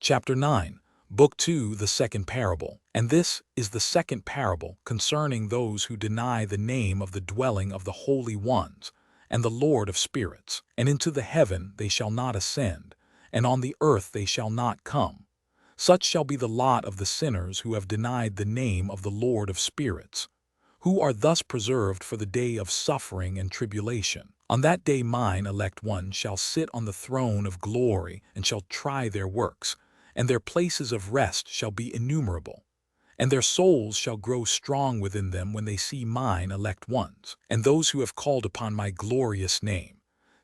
Chapter 9, Book 2, the second parable. And this is the second parable concerning those who deny the name of the dwelling of the holy ones, and the Lord of spirits. And into the heaven they shall not ascend, and on the earth they shall not come. Such shall be the lot of the sinners who have denied the name of the Lord of spirits, who are thus preserved for the day of suffering and tribulation. On that day mine elect ones shall sit on the throne of glory and shall try their works, and their places of rest shall be innumerable. And their souls shall grow strong within them when they see mine elect ones, and those who have called upon my glorious name.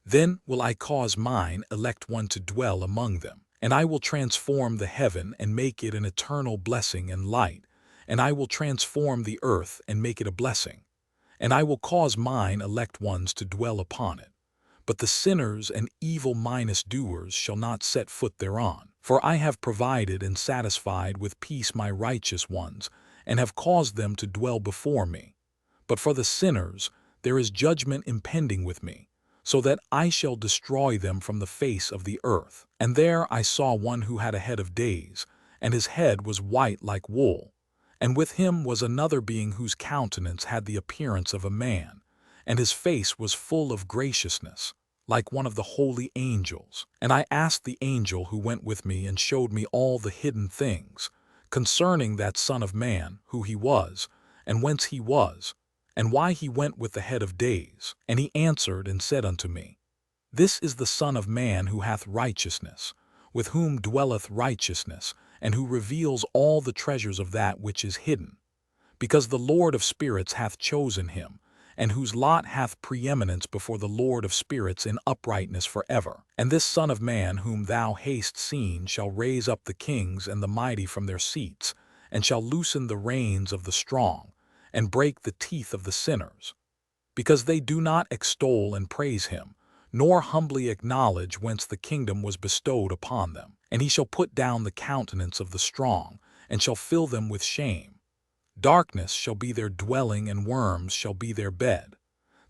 Then will I cause mine elect one to dwell among them, and I will transform the heaven and make it an eternal blessing and light, and I will transform the earth and make it a blessing, and I will cause mine elect ones to dwell upon it. But the sinners and evil-minded doers shall not set foot thereon. For I have provided and satisfied with peace my righteous ones, and have caused them to dwell before me. But for the sinners there is judgment impending with me, so that I shall destroy them from the face of the earth. And there I saw one who had a head of days, and his head was white like wool. And with him was another being whose countenance had the appearance of a man, and his face was full of graciousness, like one of the holy angels. And I asked the angel who went with me and showed me all the hidden things concerning that Son of Man, who he was, and whence he was, and why he went with the head of days. And he answered and said unto me, This is the Son of Man who hath righteousness, with whom dwelleth righteousness, and who reveals all the treasures of that which is hidden. Because the Lord of spirits hath chosen him, and whose lot hath preeminence before the Lord of spirits in uprightness forever. And this Son of Man whom thou hast seen shall raise up the kings and the mighty from their seats, and shall loosen the reins of the strong, and break the teeth of the sinners. Because they do not extol and praise him, nor humbly acknowledge whence the kingdom was bestowed upon them. And he shall put down the countenance of the strong, and shall fill them with shame. Darkness shall be their dwelling, and worms shall be their bed.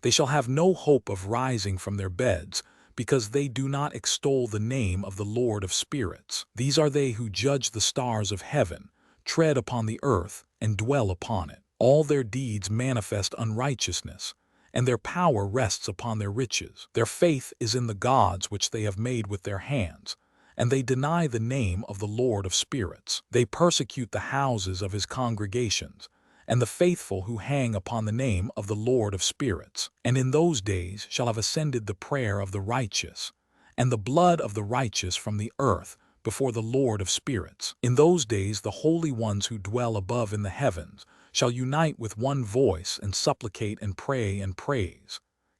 They shall have no hope of rising from their beds, because they do not extol the name of the Lord of spirits. These are they who judge the stars of heaven, tread upon the earth, and dwell upon it. All their deeds manifest unrighteousness, and their power rests upon their riches. Their faith is in the gods which they have made with their hands, and they deny the name of the Lord of spirits. They persecute the houses of his congregations, and the faithful who hang upon the name of the Lord of spirits. And in those days shall have ascended the prayer of the righteous, and the blood of the righteous from the earth before the Lord of spirits. In those days the holy ones who dwell above in the heavens shall unite with one voice and supplicate and pray and praise,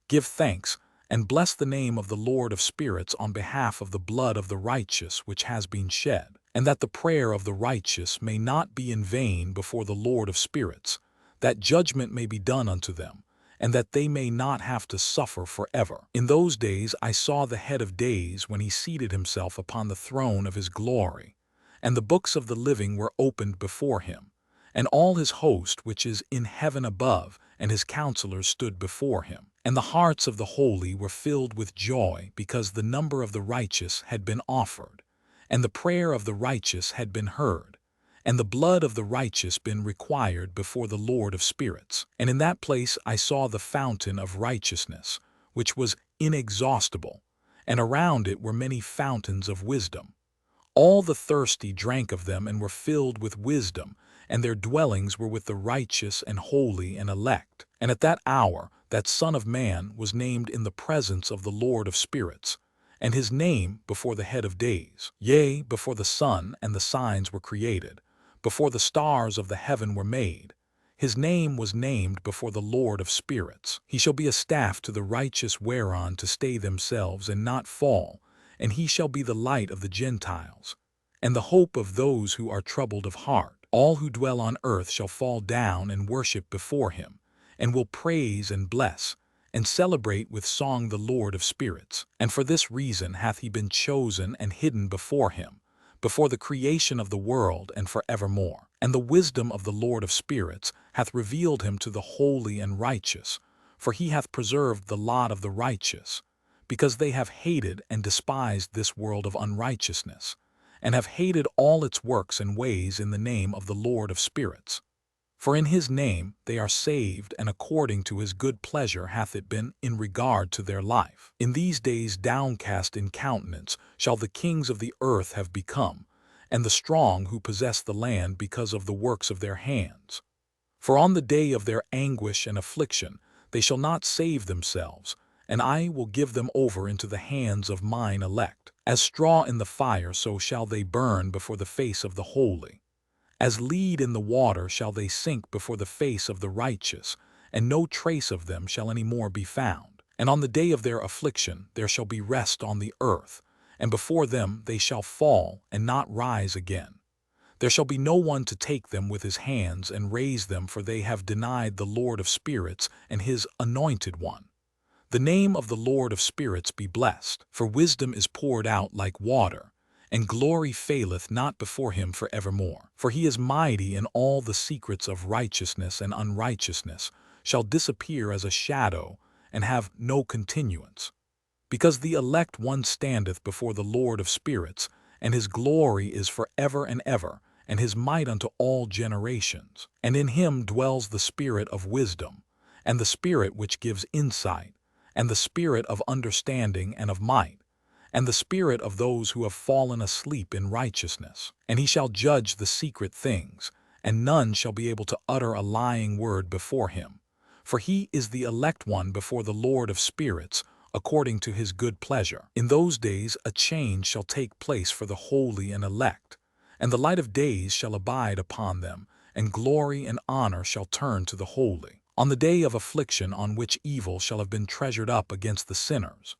give thanks, and bless the name of the Lord of spirits on behalf of the blood of the righteous which has been shed, and that the prayer of the righteous may not be in vain before the Lord of spirits, that judgment may be done unto them, and that they may not have to suffer forever. In those days I saw the head of days when he seated himself upon the throne of his glory, and the books of the living were opened before him, and all his host which is in heaven above, and his counselors stood before him. And the hearts of the holy were filled with joy, because the number of the righteous had been offered, and the prayer of the righteous had been heard, and the blood of the righteous been required before the Lord of spirits. And in that place I saw the fountain of righteousness, which was inexhaustible, and around it were many fountains of wisdom. All the thirsty drank of them and were filled with wisdom, and their dwellings were with the righteous and holy and elect. And at that hour that Son of Man was named in the presence of the Lord of spirits, and his name before the head of days. Yea, before the sun and the signs were created, before the stars of the heaven were made, his name was named before the Lord of spirits. He shall be a staff to the righteous whereon to stay themselves and not fall, and he shall be the light of the Gentiles, and the hope of those who are troubled of heart. All who dwell on earth shall fall down and worship before him, and will praise and bless, and celebrate with song the Lord of spirits. And for this reason hath he been chosen and hidden before him, before the creation of the world and forevermore. And the wisdom of the Lord of spirits hath revealed him to the holy and righteous, for he hath preserved the lot of the righteous, because they have hated and despised this world of unrighteousness, and have hated all its works and ways in the name of the Lord of spirits. For in his name they are saved, and according to his good pleasure hath it been in regard to their life. In these days downcast in countenance shall the kings of the earth have become, and the strong who possess the land because of the works of their hands. For on the day of their anguish and affliction they shall not save themselves, and I will give them over into the hands of mine elect. As straw in the fire so shall they burn before the face of the holy. As lead in the water shall they sink before the face of the righteous, and no trace of them shall any more be found. And on the day of their affliction there shall be rest on the earth, and before them they shall fall and not rise again. There shall be no one to take them with his hands and raise them, for they have denied the Lord of spirits and his anointed one. The name of the Lord of spirits be blessed, for wisdom is poured out like water, and glory faileth not before him for evermore. For he is mighty, and all the secrets of righteousness and unrighteousness shall disappear as a shadow, and have no continuance. Because the elect one standeth before the Lord of spirits, and his glory is for ever and ever, and his might unto all generations. And in him dwells the spirit of wisdom, and the spirit which gives insight, and the spirit of understanding and of might, and the spirit of those who have fallen asleep in righteousness. And he shall judge the secret things, and none shall be able to utter a lying word before him. For he is the elect one before the Lord of spirits, according to his good pleasure. In those days a change shall take place for the holy and elect, and the light of days shall abide upon them, and glory and honor shall turn to the holy. On the day of affliction on which evil shall have been treasured up against the sinners,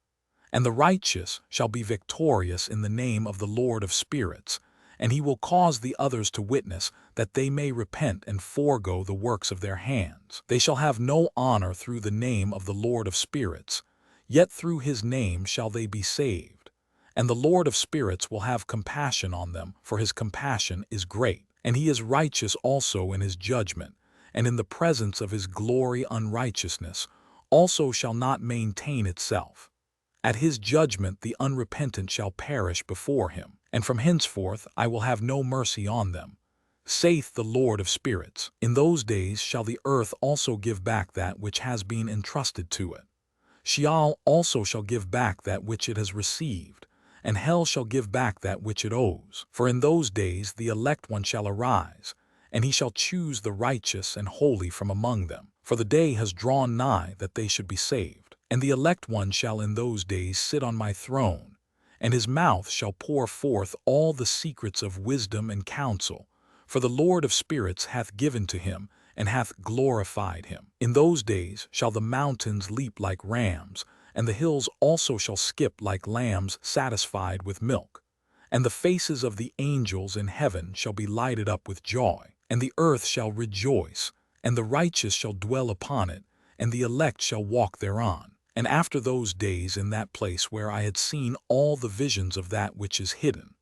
and the righteous shall be victorious in the name of the Lord of spirits, and he will cause the others to witness, that they may repent and forego the works of their hands. They shall have no honor through the name of the Lord of spirits, yet through his name shall they be saved. And the Lord of spirits will have compassion on them, for his compassion is great. And he is righteous also in his judgment, and in the presence of his glory unrighteousness also shall not maintain itself. At his judgment the unrepentant shall perish before him, and from henceforth I will have no mercy on them, saith the Lord of spirits. In those days shall the earth also give back that which has been entrusted to it. Sheol also shall give back that which it has received, and hell shall give back that which it owes. For in those days the elect one shall arise, and he shall choose the righteous and holy from among them. For the day has drawn nigh that they should be saved. And the elect one shall in those days sit on my throne, and his mouth shall pour forth all the secrets of wisdom and counsel, for the Lord of spirits hath given to him, and hath glorified him. In those days shall the mountains leap like rams, and the hills also shall skip like lambs satisfied with milk. And the faces of the angels in heaven shall be lighted up with joy, and the earth shall rejoice, and the righteous shall dwell upon it, and the elect shall walk thereon. And after those days in that place where I had seen all the visions of that which is hidden,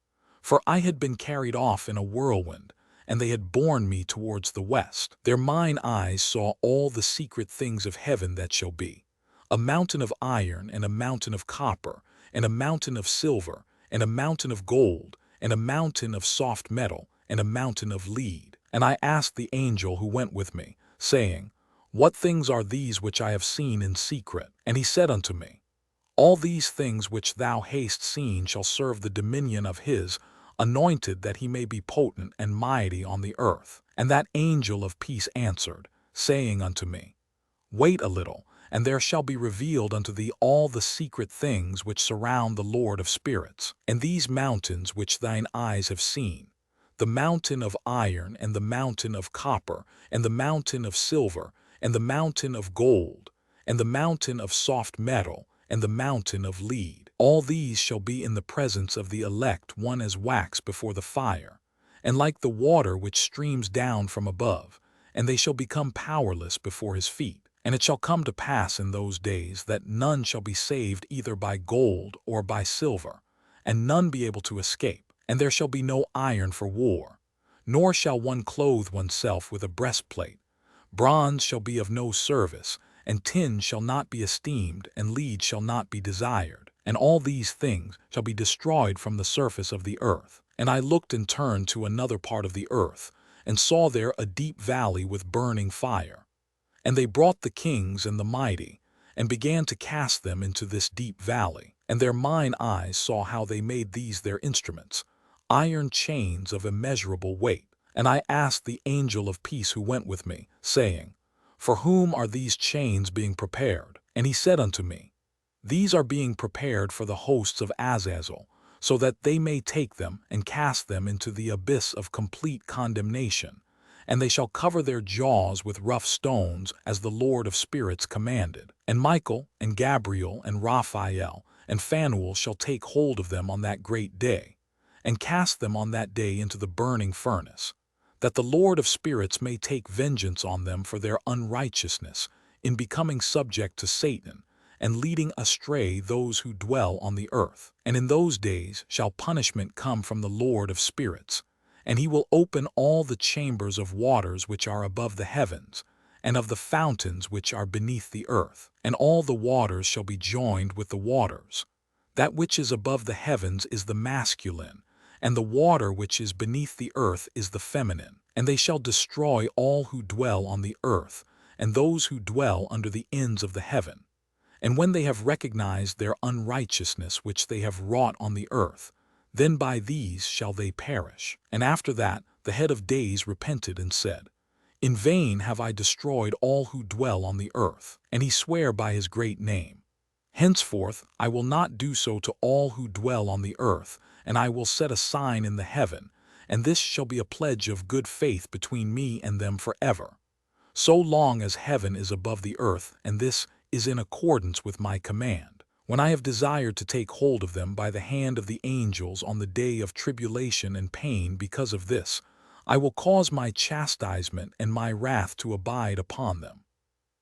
for I had been carried off in a whirlwind, and they had borne me towards the west. There mine eyes saw all the secret things of heaven that shall be, a mountain of iron, and a mountain of copper, and a mountain of silver, and a mountain of gold, and a mountain of soft metal, and a mountain of lead. And I asked the angel who went with me, saying, What things are these which I have seen in secret? And he said unto me, All these things which thou hast seen shall serve the dominion of his anointed, that he may be potent and mighty on the earth. And that angel of peace answered, saying unto me, Wait a little, and there shall be revealed unto thee all the secret things which surround the Lord of spirits. And these mountains which thine eyes have seen, the mountain of iron, and the mountain of copper, and the mountain of silver, and the mountain of gold, and the mountain of soft metal, and the mountain of lead, all these shall be in the presence of the elect one as wax before the fire, and like the water which streams down from above, and they shall become powerless before his feet. And it shall come to pass in those days that none shall be saved either by gold or by silver, and none be able to escape. And there shall be no iron for war, nor shall one clothe oneself with a breastplate. Bronze shall be of no service, and tin shall not be esteemed, and lead shall not be desired. And all these things shall be destroyed from the surface of the earth. And I looked and turned to another part of the earth, and saw there a deep valley with burning fire. And they brought the kings and the mighty, and began to cast them into this deep valley. And their mine eyes saw how they made these their instruments, iron chains of immeasurable weight. And I asked the angel of peace who went with me, saying, For whom are these chains being prepared? And he said unto me, These are being prepared for the hosts of Azazel, so that they may take them and cast them into the abyss of complete condemnation. And they shall cover their jaws with rough stones, as the Lord of spirits commanded. And Michael, and Gabriel, and Raphael, and Phanuel shall take hold of them on that great day, and cast them on that day into the burning furnace, that the Lord of spirits may take vengeance on them for their unrighteousness, in becoming subject to Satan, and leading astray those who dwell on the earth. And in those days shall punishment come from the Lord of spirits, and he will open all the chambers of waters which are above the heavens, and of the fountains which are beneath the earth. And all the waters shall be joined with the waters. That which is above the heavens is the masculine, and the water which is beneath the earth is the feminine. And they shall destroy all who dwell on the earth, and those who dwell under the ends of the heaven. And when they have recognized their unrighteousness which they have wrought on the earth, then by these shall they perish. And after that the head of days repented and said, In vain have I destroyed all who dwell on the earth. And he sware by his great name, Henceforth I will not do so to all who dwell on the earth, and I will set a sign in the heaven, and this shall be a pledge of good faith between me and them forever, so long as heaven is above the earth, and this is in accordance with my command. When I have desired to take hold of them by the hand of the angels on the day of tribulation and pain because of this, I will cause my chastisement and my wrath to abide upon them.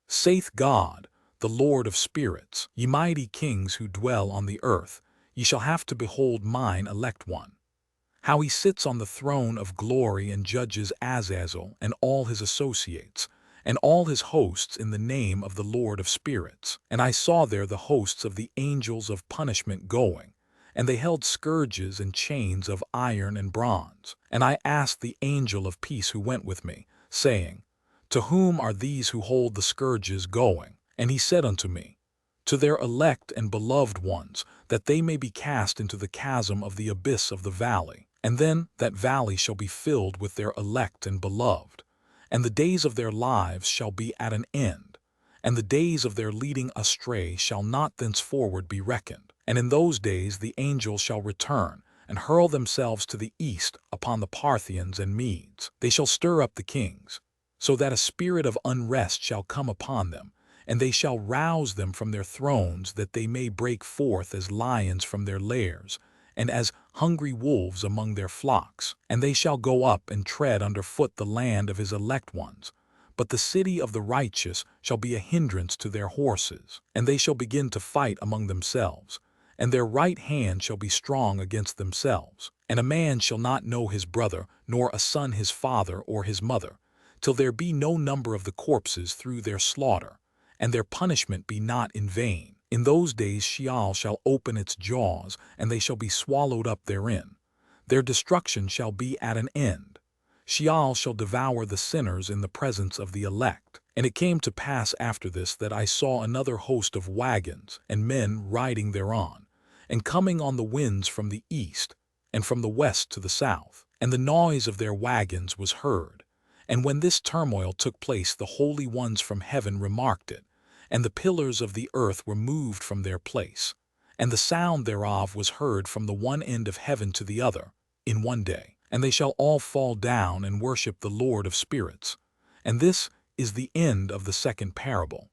Saith God, the Lord of spirits, Ye mighty kings who dwell on the earth, ye shall have to behold mine elect one, how he sits on the throne of glory and judges Azazel and all his associates, and all his hosts in the name of the Lord of spirits. And I saw there the hosts of the angels of punishment going, and they held scourges and chains of iron and bronze. And I asked the angel of peace who went with me, saying, To whom are these who hold the scourges going? And he said unto me, To their elect and beloved ones, that they may be cast into the chasm of the abyss of the valley. And then that valley shall be filled with their elect and beloved, and the days of their lives shall be at an end, and the days of their leading astray shall not thenceforward be reckoned. And in those days the angels shall return, and hurl themselves to the east upon the Parthians and Medes. They shall stir up the kings, so that a spirit of unrest shall come upon them, and they shall rouse them from their thrones, that they may break forth as lions from their lairs, and as hungry wolves among their flocks. And they shall go up and tread under foot the land of his elect ones. But the city of the righteous shall be a hindrance to their horses. And they shall begin to fight among themselves, and their right hand shall be strong against themselves. And a man shall not know his brother, nor a son his father or his mother, till there be no number of the corpses through their slaughter, and their punishment be not in vain. In those days Sheol shall open its jaws, and they shall be swallowed up therein. Their destruction shall be at an end. Sheol shall devour the sinners in the presence of the elect. And it came to pass after this that I saw another host of wagons, and men riding thereon, and coming on the winds from the east, and from the west to the south. And the noise of their wagons was heard. And when this turmoil took place, the holy ones from heaven remarked it, and the pillars of the earth were moved from their place, and the sound thereof was heard from the one end of heaven to the other, in one day. And they shall all fall down and worship the Lord of spirits. And this is the end of the second parable.